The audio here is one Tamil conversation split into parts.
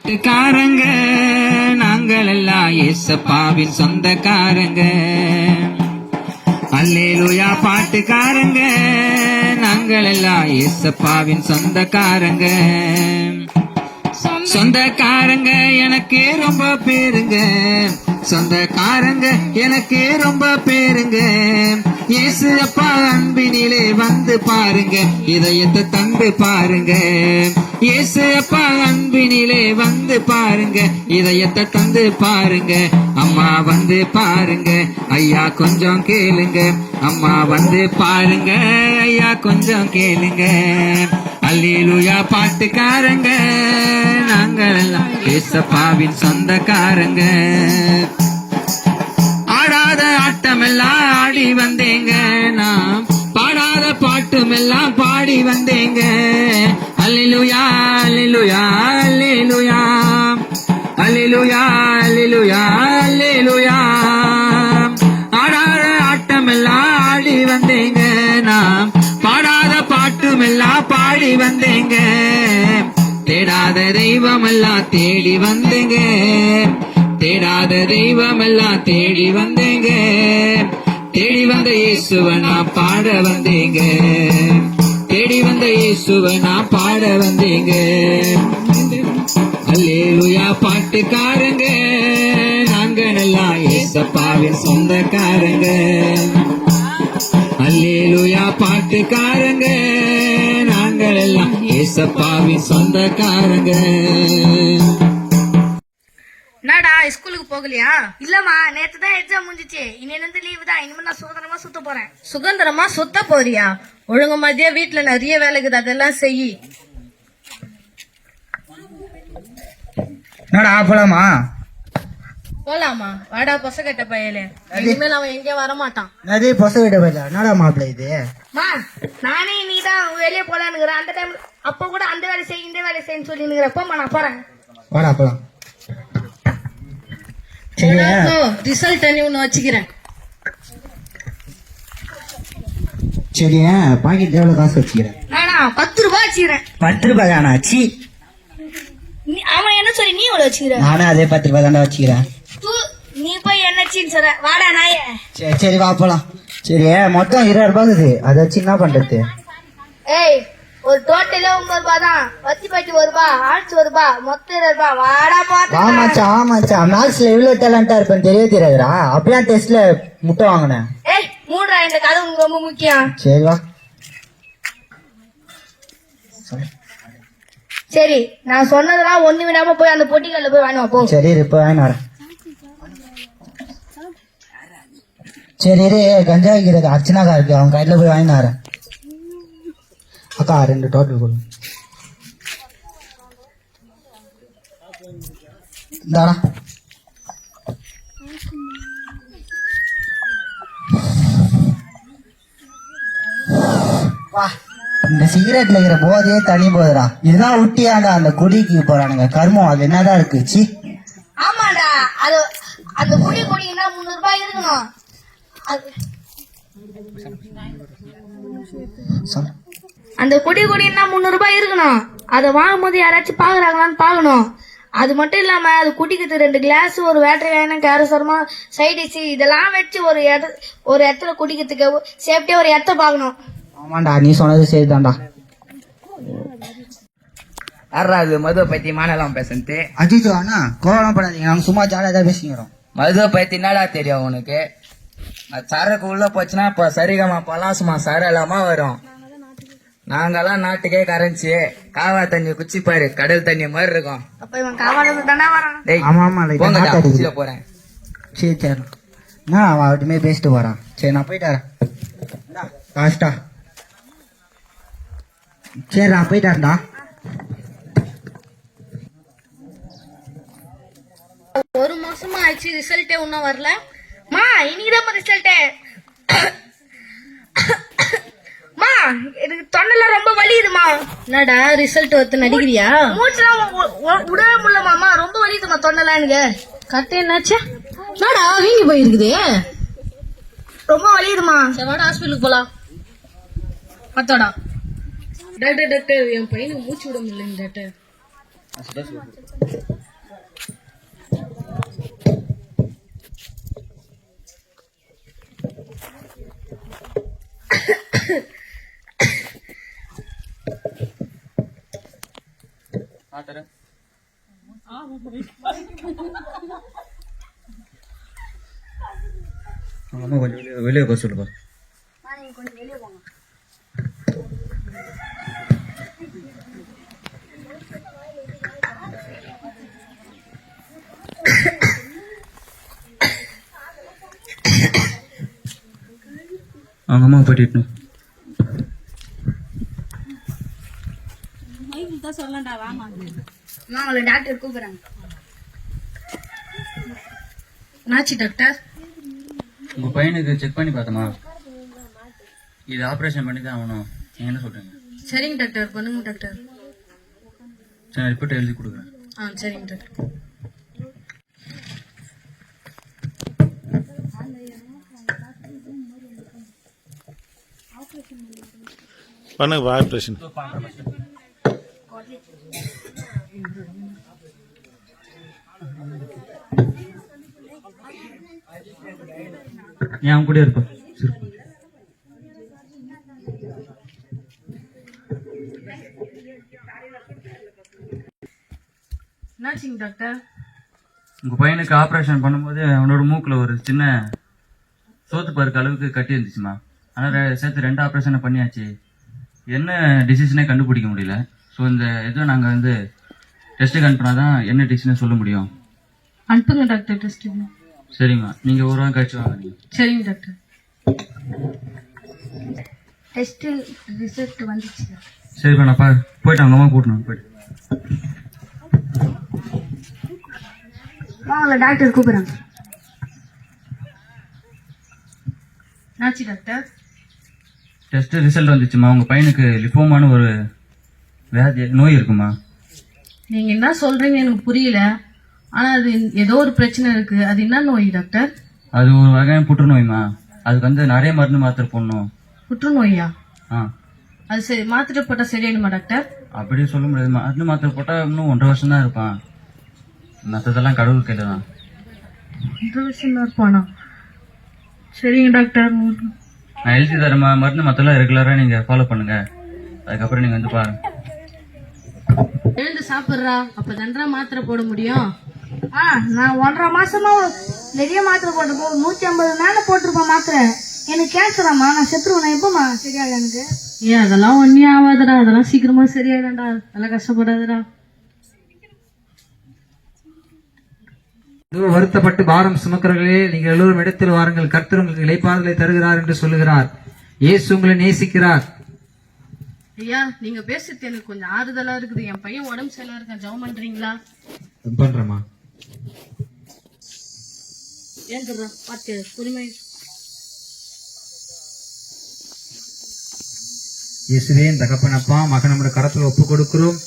பாட்டுக்காரங்க நாங்கள் எல்லாம் ஏசப்பாவின் சொந்தக்காரங்க. அல்லேலூயா பாட்டுக்காரங்க நாங்கள் எல்லாம் ஏசப்பாவின் சொந்தக்காரங்க. சொந்தக்காரங்க எனக்கு ரொம்ப பேருங்க, சொந்தக்காரங்க எனக்கு ரொம்ப பேருங்க. இயேசு அப்பா அன்பினிலே வந்து பாருங்க, இதயத்தை தந்து பாருங்க. இயேசு அப்பா அன்பினிலே வந்து பாருங்க, இதயத்தை தந்து பாருங்க. அம்மா வந்து பாருங்க, ஐயா கொஞ்சம் கேளுங்க. அம்மா வந்து பாருங்க, ஐயா கொஞ்சம் கேளுங்க. அல்லேலூயா பாட்டுக்காரங்க நாங்கள் எல்லாம் ஏசப்பாவின் சொந்தக்காரங்க. ஆடாத ஆட்டமெல்லாம் ஆடி வந்தேங்க, நாம் பாடாத பாட்டுமெல்லாம் பாடி வந்தேங்க. அல்லேலூயா அல்லேலூயா அல்லேலூயா அல்லேலூயா அல்லேலூயா அல்லேலூயா. ஆடாத ஆட்டமெல்லாம் ஆடி வந்தேங்க, நாம் பாடாத பாட்டுமெல்லாம் பாடி வந்தேங்க. தேடாத தெய்வமெல்லாம் தேடி வந்தேங்க, தேடாத தெய்வமெல்லாம் தேடி வந்தேங்க. தேடி வந்த இயேசுவை நான் பாட வந்தேங்க, தேடி வந்த இயேசுவை நான் பாட வந்தேங்க. அல்லேலூயா பாட்டுக்காரங்க நாங்கள் எல்லாம் ஏசப்பாவின் சொந்தக்காரங்க. அல்லேலூயா பாட்டுக்காரங்க நாங்கள் எல்லாம் ஏசப்பாவின் சொந்தக்காரங்க. என்னடா ஸ்கூலுக்கு போகலையா? இல்லம்மா, நேத்து தான் எக்ஸாம் முடிஞ்சிச்சு. இன்னிலிருந்து லீவு தான். இனிமே நான் சுதந்திரமா சுத்த போறேன். சுதந்திரமா சுத்த போறியா? ஒழுங்கு மதியா வீட்டுல நிறைய வேலை இருக்குது, அதெல்லாம் செய். என்னடா போலாமா? போலாமா? வாடா பொசகட்ட பையலே, இனிமேல் அவன் எங்கேயும் வரமாட்டான். நிறைய பொசகட்ட பையல என்னடா மாப்பிள்ள இது? நானே இன்னைக்குதான் வெளியே போலான்னுங்கிறேன். அந்த டைம் அப்ப கூட அந்த வேலை செய் இந்த வேலை செய்யன்னு சொல்லினுங்கிறப்ப நான் போறேன். வாடா போலாம். ரிசல்ட் ஒண்ணு வச்சுக்கிறேன். சரி, பாக்கெட் எவ்வளவு காசு வச்சுக்கிறேன்? நானா 10 ரூபாய் வச்சுக்கிறேன். 10 ரூபாய் தானா? சி, அவன் என்ன சொல்லி நீ எவ்வளவு வச்சுக்கிற? நானும் அதே 10 ரூபாய் தாண்டா வச்சுக்கிறேன். நீ போய் என்னச்சின்னு சொல்ற? வாடா நாய. சரி சரி வா போலாம். சரி, மொத்தம் 20 ரூபாய் இருக்குது, அதை வச்சு என்ன பண்றது? ஏய், ஒரு டோட்டலே 9 ரூபாய் தான். வத்தி பாட்டி 1 ரூபாய், ஆர்ட்ஸ் 1 ரூபாய், மொத்தம் 20 ரூபாய். வாடா பாத்து. ஆமாச்சா ஆமாச்சா, மேத்ஸ்ல இவ்வளவு டேலண்டா இருப்பேன் தெரியாதுடா. அப்படியே டெஸ்ட்ல முட்டை வாங்கினேன். ஏய் மூடுறா, இந்த கதை உங்களுக்கு ரொம்ப முக்கியம். சரி வா. சரி, நான் சொன்னதெல்லாம் ஒண்ணு விடாம போய் அந்த பொட்டிக்கல்ல போய் வாங்கிவா போ. சரி இப்ப வாங்கி வரேன். சரி இரு, கஞ்சா வைக்கிறது அர்ச்சனாக்கா இருக்கு, அவங்க கையில போய் வாங்கி வரேன். அக்கா 2 டோட்டல் கொடு. இந்தாடா. வா, இந்த சிகரெட்ல இருக்கிற போதையே தனி போதுடா. இதுதான் ஊட்டியாண்டா அந்த குடிக்கு போறானுங்க. கர்மம் அது என்னதான் இருக்கு. சி, ஆமாடா, அது அந்த குடி குடிங்கன்னா 300 ரூபாய் இருக்கணும். அந்த குடி குடின்னா 300 ரூபாய் இருக்கணும். அதை வாங்கும் போது யாராச்சும் பாக்குறாங்களான்னு பாக்கணும். அது மட்டும் இல்லாம அது குடிக்கிறது 2 கிளாஸ், ஒரு வேட்டரி வேணும், கேரசரமா, சைடிஷ் இதெல்லாம் வச்சு ஒரு இடத்துல குடிக்கிறதுக்கு சேஃப்டியா ஒரு இடத்த பாக்கணும். ஆமாண்டா, நீ சொன்னது சரிதான்டா. யாராவது மதுவை பத்தி மானலாம் பேசுறது? அஜித் அண்ணா கோவம் பண்ணாதீங்க, நாங்க சும்மா ஜாலியா தான் பேசிக்கிறோம். மதுவை பத்தி என்னடா தெரியும் உனக்கு? சரக்கு உள்ள போச்சுன்னா இப்ப சரிகமா பலாசுமா சரலாமா வரும். நாங்கெல்லாம் நாட்டுக்கே கரைஞ்சி காவா தண்ணி குச்சி பாரு, கடல் தண்ணி மாதிரி இருக்கும். அப்ப இவன் காவால தானே வரான். ஆமா ஆமா, குச்சில போறேன். சரி சரி, நான் அவன் அவட்டுமே பேசிட்டு போறான். சரி நான் போயிட்டாரேன். காஸ்டா சரி நான் போயிட்டாருடா. ஒரு மாசமா ஆச்சு, ரிசல்ட்டே இன்னும் வரல. மா இன்னைக்குதான் ரிசல்ட்டே. மா எனக்கு தொண்டைல ரொம்ப வலியுதுமா. என்னடா ரிசல்ட் வந்து நடிக்கிறியா? மூச்சுலாம் விடவே முடியலமாமா, ரொம்ப வலியுதுமா தொண்டைலாம் எனக்கு. கரெக்டா என்னாச்சு? என்னடா வீங்கி போயிருக்குது, ரொம்ப வலியுதுமா. சரி வாடா ஹாஸ்பிட்டலுக்கு போலாம். பார்த்தோடா டாக்டர் டாக்டர் என் பையனுக்கு மூச்சு விட முடியலங்க டாக்டர். அம்மா கொஞ்சம் வெளியே போக சொல்லுப்பா. கொஞ்சம் வெளியே போங்க. அவங்க அம்மா போயிட்டு உங்களை டாக்டர் கூப்பிடுறாங்க. என்னாச்சு டாக்டர்? உங்க பையனுக்கு செக் பண்ணி பார்த்தோமா, இது ஆப்ரேஷன் பண்ணி தான் ஆகணும். நீங்க என்ன சொல்றீங்க? சரிங்க டாக்டர், பண்ணுங்க டாக்டர். சரி, ரிப்போர்ட் எழுதி கொடுக்குறேன். சரிங்க டாக்டர். பண்ணுங்க ஆப்ரேஷன். ஏன் அவன் கூட இருப்பா. சரி. என்னாச்சுங்க டாக்டர்? உங்க பையனுக்கு ஆப்ரேஷன் பண்ணும்போது அவனோட மூக்குல ஒரு சின்ன சோத்து பருக்கு அளவுக்கு கட்டி இருந்துச்சுமா. ஆனால் சேர்த்து 2 ஆப்ரேஷனை பண்ணியாச்சு. என்ன டிசீஸ்னே கண்டுபிடிக்க முடியல. ஸோ இந்த இதை நாங்கள் வந்து டெஸ்ட்டுக்கு அனுப்புனாதான் என்ன டிசீஸ்னு சொல்ல முடியும். அனுப்புங்க டாக்டர் டெஸ்ட். சரிம்மா, நீங்கள் ஒரு வாரம் கழிச்சு வாங்க. நீங்கள் சரிங்க டாக்டர். டெஸ்ட் ரிசல்ட் வந்துச்சு. சரிப்பா, நான் போயிட்டு அவங்க அம்மா கூட்டணும். போயிட்டு உங்களை டாக்டர் கூப்பிடுறாங்க. என்னாச்சு டாக்டர்? Test result வந்துச்சுமா. உங்க பையனுக்கு லிஃபோமான்னு ஒரு நோய் இருக்குமா. நீங்க என்ன சொல்றீங்க எனக்கு புரியல. ஆனா அது ஏதோ ஒரு பிரச்சனை இருக்கு. அது என்ன நோய் டாக்டர்? அது ஒரு வகையான புற்றுநோய்மா. அதுக்கு வந்து நிறைய மருந்து மாத்திரை போடணும். புற்றுநோயா? அது சரி, மாத்திரை போட்டா சரியாயிடுமா டாக்டர்? அப்படியே சொல்ல முடியாது. மருந்து மாத்திரை போட்டா இன்னும் 1.5 வருஷம் தான் இருப்பான். மற்றதெல்லாம் கடவுள் கையில தான். 1.5 வருஷம் தான் இருப்பானா? சரிங்க டாக்டர். நான் எழுதி தரமா மருந்து மற்றெல்லாம் ரெகுலரா நீங்க ஃபாலோ பண்ணுங்க. அதுக்கப்புறம் நீங்க வந்து பாருங்க. எழுந்து சாப்பிடுறா, அப்பதான்டா மாத்திரை போட முடியும். நான் 1.5 மாசமா நிறைய மாத்திரை போட்டிருப்போம். 150 மேல போட்டிருப்பேன் மாத்திரை. எனக்கு கேன்சராமா, நான் செத்துருவேன். எப்பமா சரியாயிடும் எனக்கு? ஏன் அதெல்லாம் ஒன்னே ஆகாதடா, அதெல்லாம் சீக்கிரமா சரியாயிடும்டா. அதெல்லாம் கஷ்டப்படாதடா. வருத்தப்பட்டு பாரம் சுமக்கிறவர்களே, நீங்கள் எல்லோரும் இடத்தில் வாருங்கள், கர்த்தர் உங்களுக்கு இளைப்பாறுதலை தருகிறார் என்று சொல்லுகிறார். இயேசு உங்களை நேசிக்கிறார். ஐயா, நீங்க பேசுறது எனக்கு கொஞ்சம் ஆறுதலா இருக்குது. என் பையன் உடம்பு சரியா இருக்கான், ஜெபம் பண்றீங்களா? பண்றேமா. ஏன் சொல்றா பாத்து பொறுமை. இயேசுவே தகப்பன் அப்பா, மகன் நம்முடைய கரத்துல ஒப்பு கொடுக்கிறோம்.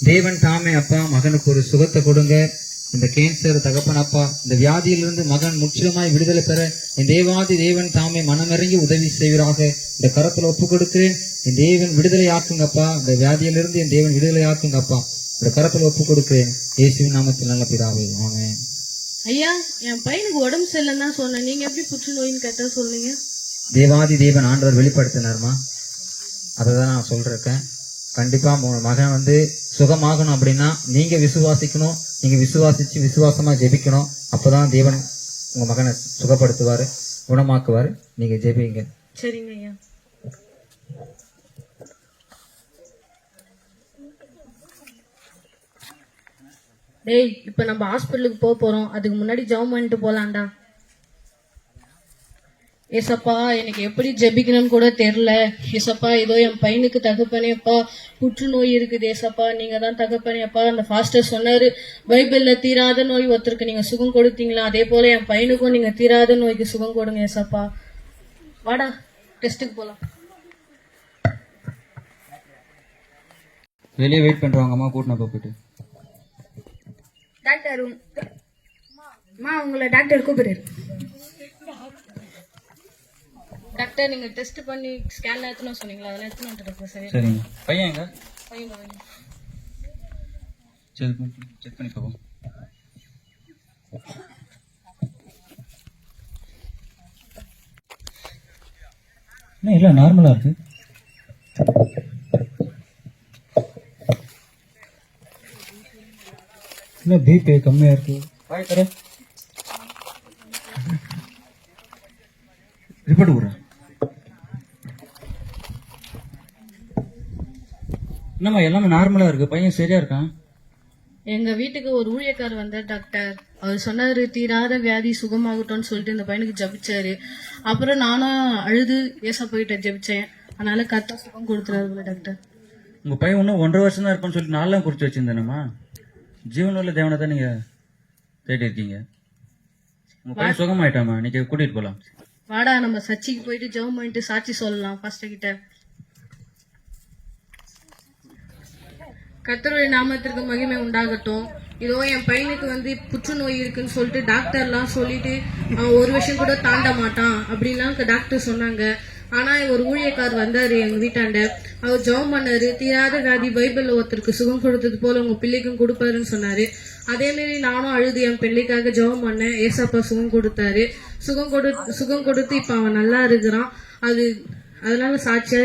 தேவன் தாமே அப்பா மகனுக்கு ஒரு சுகத்தை கொடுங்க. இந்த கேன்சர் தகப்பன் அப்பா, இந்த வியாதியிலிருந்து மகன் முற்றிலுமாய் விடுதலை பெற என் தேவாதி தேவன் தாமே மனமிறங்கி உதவி செய்வராக. இந்த கரத்துல ஒப்பு கொடுக்கிறேன். என் தேவன் விடுதலை ஆக்குங்கப்பா. இந்த வியாதியிலிருந்து என் தேவன் விடுதலை ஆக்குங்கப்பா. இந்த கரத்துல ஒப்பு கொடுக்கிறேன். இயேசுவின் நாமத்தில் நல்ல பிதாவே, ஆமென். ஐயா, என் பையனுக்கு உடம்பு சரியில்லைன்னு தான் சொன்னேன். நீங்க எப்படி புற்றுநோயின்னு கேட்டா சொல்லுங்க? தேவாதி தேவன் ஆண்டவர் வெளிப்படுத்தினார்மா. அதை தான் நான் சொல்றேன். கண்டிப்பா மகன் வந்து சுகமாகணும் அப்படின்னா நீங்க விசுவாசிக்கணும். நீங்க விசுவாசிச்சு விசுவாசமா ஜெபிக்கணும். அப்பதான் தேவன் உங்க மகனை சுகப்படுத்துவாரு, குணமாக்குவாரு. நீங்க ஜெபிங்க. சரிங்க ஐயா. டேய், இப்ப நம்ம ஹாஸ்பிட்டலுக்கு போறோம். அதுக்கு முன்னாடி ஜெபம் பண்ணிட்டு போலாம்டா. ஏசப்பா, எனக்கு எப்படி ஜெபிக்கணும்னு கூட தெரியல. ஏசப்பா, இதோ என் பையனுக்கு தகப்பனேப்பா புற்றுநோய் இருக்குது. ஏசப்பா, நீங்க தான் தகப்பனேப்பா. அந்த ஃபாஸ்டர் சொன்னாரு, பைபிள்ல தீராத நோய் ஒருத்தருக்கு நீங்க சுகம் கொடுத்தீங்களா, அதே போல என் பையனுக்கும் நீங்க தீராத நோய்க்கு சுகம் கொடுங்க. ஏசப்பா, வாடா டெஸ்ட்டுக்கு போலாம். வெளியே வெயிட் பண்றவங்க அம்மா கூட்டினப்ப போயிட்டு. டாக்டர் உங்களை டாக்டர் கூப்பிடுறாரு. டாக்டர், நீங்க டெஸ்ட் பண்ணி ஸ்கேன் எடுத்துன்னு சொன்னீங்களா, அதெல்லாம் எடுத்துன்னு வந்துட்டு. சரிங்க. பையன் எங்க? பையன் செக் பண்ணி பார்ப்போம். என்ன இல்லை நார்மலாக இருக்கு. இல்லை பிபி கம்மியாக இருக்கு. வாய் தர ரிப்போர்ட் விட்றேன். என்னம்மா எல்லாமே நார்மலாக இருக்கு, பையன் சரியா இருக்கான். எங்க வீட்டுக்கு ஒரு ஊழியக்கார் வந்தார் டாக்டர். அவர் சொன்னாரு தீராத வியாதி சுகமாகட்டும்னு சொல்லிட்டு இந்த பையனுக்கு ஜபிச்சாரு. அப்புறம் நானும் அழுது ஏசா போயிட்ட ஜபிச்சேன். அதனால கரெக்டா சுகம் கொடுத்துறாரு டாக்டர். உங்க பையன் இன்னும் 1.5 வருஷம் தான் இருப்பான்னு சொல்லிட்டு நாளெல்லாம் குறிச்சு வச்சிருந்தேனம்மா. ஜீவனுள்ள தேவனை தான் நீங்க தேடி இருக்கீங்க. உங்க பையன் சுகமாயிட்டாமா, நீங்க கூட்டிட்டு போலாம். வாடா நம்ம சர்ச்சுக்கு போயிட்டு ஜெபம் பண்ணிட்டு சாட்சி சொல்லலாம் பாஸ்டர் கிட்ட. கர்த்தருடைய நாமத்திற்கு மகிமை உண்டாகட்டும். இதோ என் பையனுக்கு வந்து புற்றுநோய் இருக்குன்னு சொல்லிட்டு டாக்டர்லாம் சொல்லிட்டு அவன் 1 வருஷம் கூட தாண்ட மாட்டான் அப்படின்லாம் டாக்டர் சொன்னாங்க. ஆனா ஒரு ஊழியக்கார் வந்தாரு எங்க வீட்டாண்ட. அவர் ஜெபம் பண்ணாரு. தீராத வியாதி பைபிள்ல ஒருத்தருக்கு சுகம் கொடுத்தது போல உங்க பிள்ளைக்கும் கொடுப்பாருன்னு சொன்னாரு. அதே மாதிரி நானும் அழுது என் பிள்ளைக்காக ஜெபம் பண்ணேன். ஏசப்பா சுகம் கொடுத்தாரு. சுகம் கொடுத்து இப்ப அவன் நல்லா இருக்கிறான். அதனால சாட்சியா